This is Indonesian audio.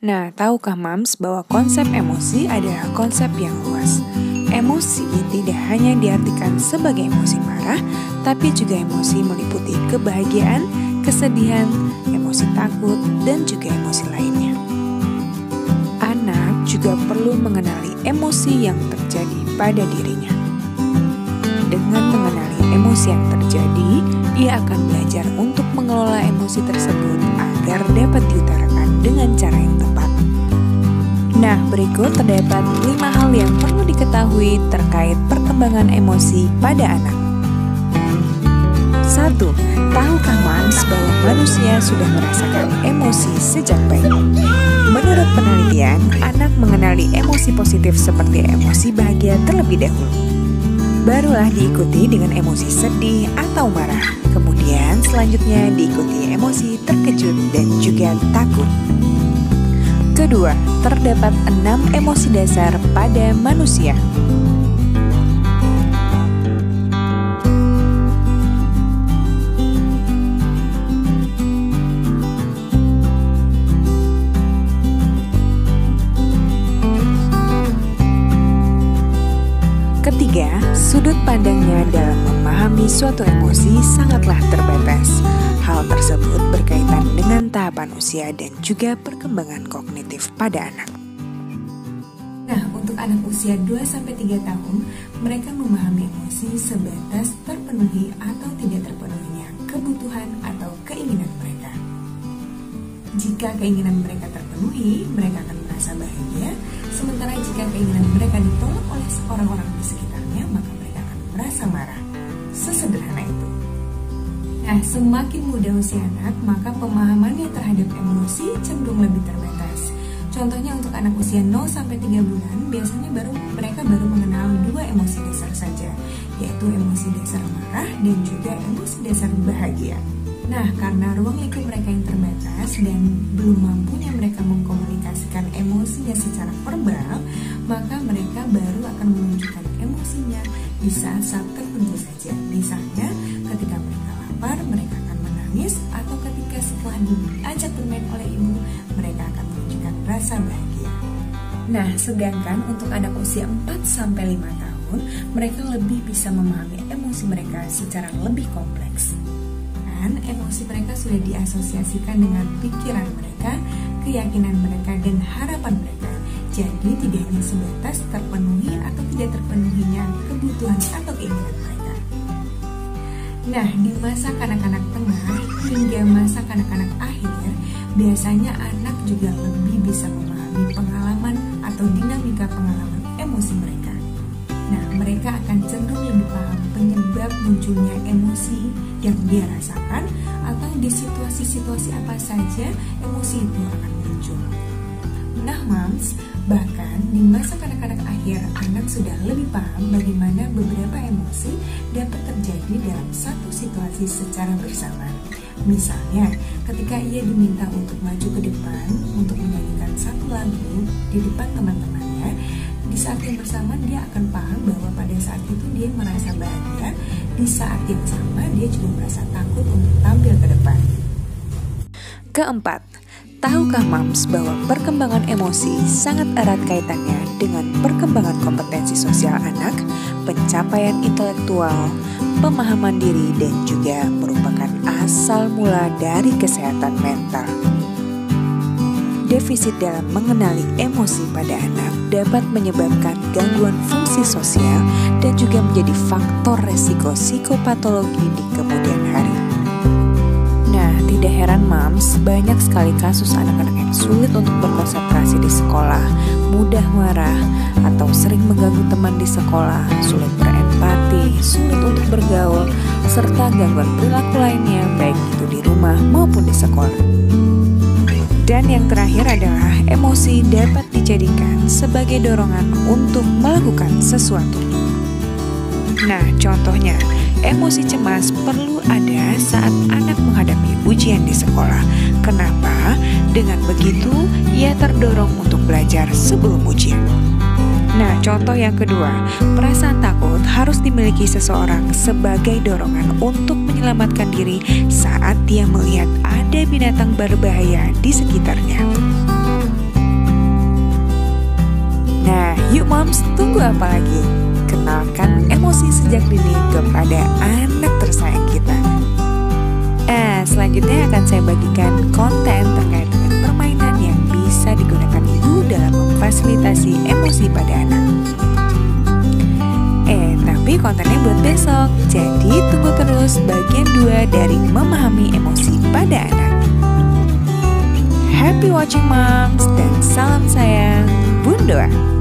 Nah, tahukah Mams bahwa konsep emosi adalah konsep yang luas? Emosi tidak hanya diartikan sebagai emosi marah, tapi juga emosi meliputi kebahagiaan, kesedihan, emosi takut, dan juga emosi lainnya. Anak juga perlu mengenali emosi yang terjadi pada dirinya. Dengan mengenali emosi yang terjadi, ia akan belajar untuk mengelola emosi tersebut agar dapat diutarakan dengan cara yang tepat. Nah, berikut terdapat 5 hal yang perlu diketahui terkait perkembangan emosi pada anak. 1. Tahukah Mams bahwa manusia sudah merasakan emosi sejak bayi? Menurut penelitian, anak mengenali emosi positif seperti emosi bahagia terlebih dahulu. Barulah diikuti dengan emosi sedih atau marah. Kemudian selanjutnya diikuti emosi terkejut dan juga takut. Kedua, terdapat 6 emosi dasar pada manusia. Ketiga, sudut pandangnya dalam memahami suatu emosi sangatlah terbatas. Hal tersebut berkaitan dengan tahapan usia dan juga perkembangan kognitif pada anak. Nah, untuk anak usia 2-3 tahun, mereka memahami emosi sebatas terpenuhi atau tidak terpenuhinya kebutuhan atau keinginan mereka. Jika keinginan mereka terpenuhi, mereka akan merasa bahagia. Sementara jika keinginan mereka ditolak oleh orang-orang di sekitarnya, maka mereka akan merasa marah. Sesederhana itu. Nah, semakin muda usia anak, maka pemahamannya terhadap emosi cenderung lebih terbatas. Contohnya untuk anak usia 0-3 bulan, biasanya mereka baru mengenal 2 emosi dasar saja, yaitu emosi dasar marah dan juga emosi dasar bahagia. Nah, karena ruang lingkup mereka yang terbatas dan belum mampunya mereka mengkomunikasikan emosinya secara verbal, maka mereka baru akan menunjukkan emosinya di saat-saat tertentu saja. Misalnya, ketika mereka lapar, mereka akan menangis, atau ketika setelah diajak bermain oleh ibu, mereka akan menunjukkan rasa bahagia. Nah, sedangkan untuk anak usia 4-5 tahun, mereka lebih bisa memahami emosi mereka secara lebih kompleks. Emosi mereka sudah diasosiasikan dengan pikiran mereka, keyakinan mereka, dan harapan mereka. Jadi tidak hanya sebatas terpenuhi atau tidak terpenuhinya kebutuhan atau keinginan mereka. Nah, di masa kanak-kanak tengah hingga masa kanak-kanak akhir, biasanya anak juga lebih bisa memahami pengalaman atau dinamika pengalaman emosi mereka. Nah, mereka akan cenderung lebih paham penyebab munculnya emosi yang dia rasakan, atau di situasi-situasi apa saja emosi itu akan muncul. Nah, Mams, bahkan di masa kanak-kanak akhir, anak sudah lebih paham bagaimana beberapa emosi dapat terjadi dalam satu situasi secara bersamaan. Misalnya, ketika ia diminta untuk maju ke depan untuk menyanyikan satu lagu di depan teman-temannya, di saat yang bersamaan dia akan paham bahwa pada saat itu dia merasa bahagia, di saat yang sama dia juga merasa takut untuk tampil ke depan. Keempat, tahukah Mams bahwa perkembangan emosi sangat erat kaitannya dengan perkembangan kompetensi sosial anak, pencapaian intelektual, pemahaman diri, dan juga merupakan asal mula dari kesehatan mental. Defisit dalam mengenali emosi pada anak dapat menyebabkan gangguan fungsi sosial dan juga menjadi faktor resiko psikopatologi di kemudian hari. Nah, tidak heran Mams, banyak sekali kasus anak-anak yang sulit untuk berkonsentrasi di sekolah, mudah marah, atau sering mengganggu teman di sekolah, sulit berempati, sulit untuk bergaul, serta gangguan perilaku lainnya baik itu di rumah maupun di sekolah. Dan yang terakhir adalah emosi dapat dijadikan sebagai dorongan untuk melakukan sesuatu. Nah, contohnya, emosi cemas perlu ada saat anak menghadapi ujian di sekolah. Kenapa? Dengan begitu, ia terdorong untuk belajar sebelum ujian. Nah, contoh yang kedua, perasaan takut harus dimiliki seseorang sebagai dorongan untuk menyelamatkan diri saat dia melihat ada binatang berbahaya di sekitarnya. Nah, yuk moms, tunggu apa lagi? Kenalkan emosi sejak dini kepada anak tersayang kita. Selanjutnya akan saya bagikan konten terkait dengan permainan yang bisa digunakan ibu dalam memfasilitasi emosi pada anak. Tapi kontennya buat besok, jadi tunggu terus bagian 2 dari memahami emosi pada anak. Happy watching moms, dan salam sayang Bunda.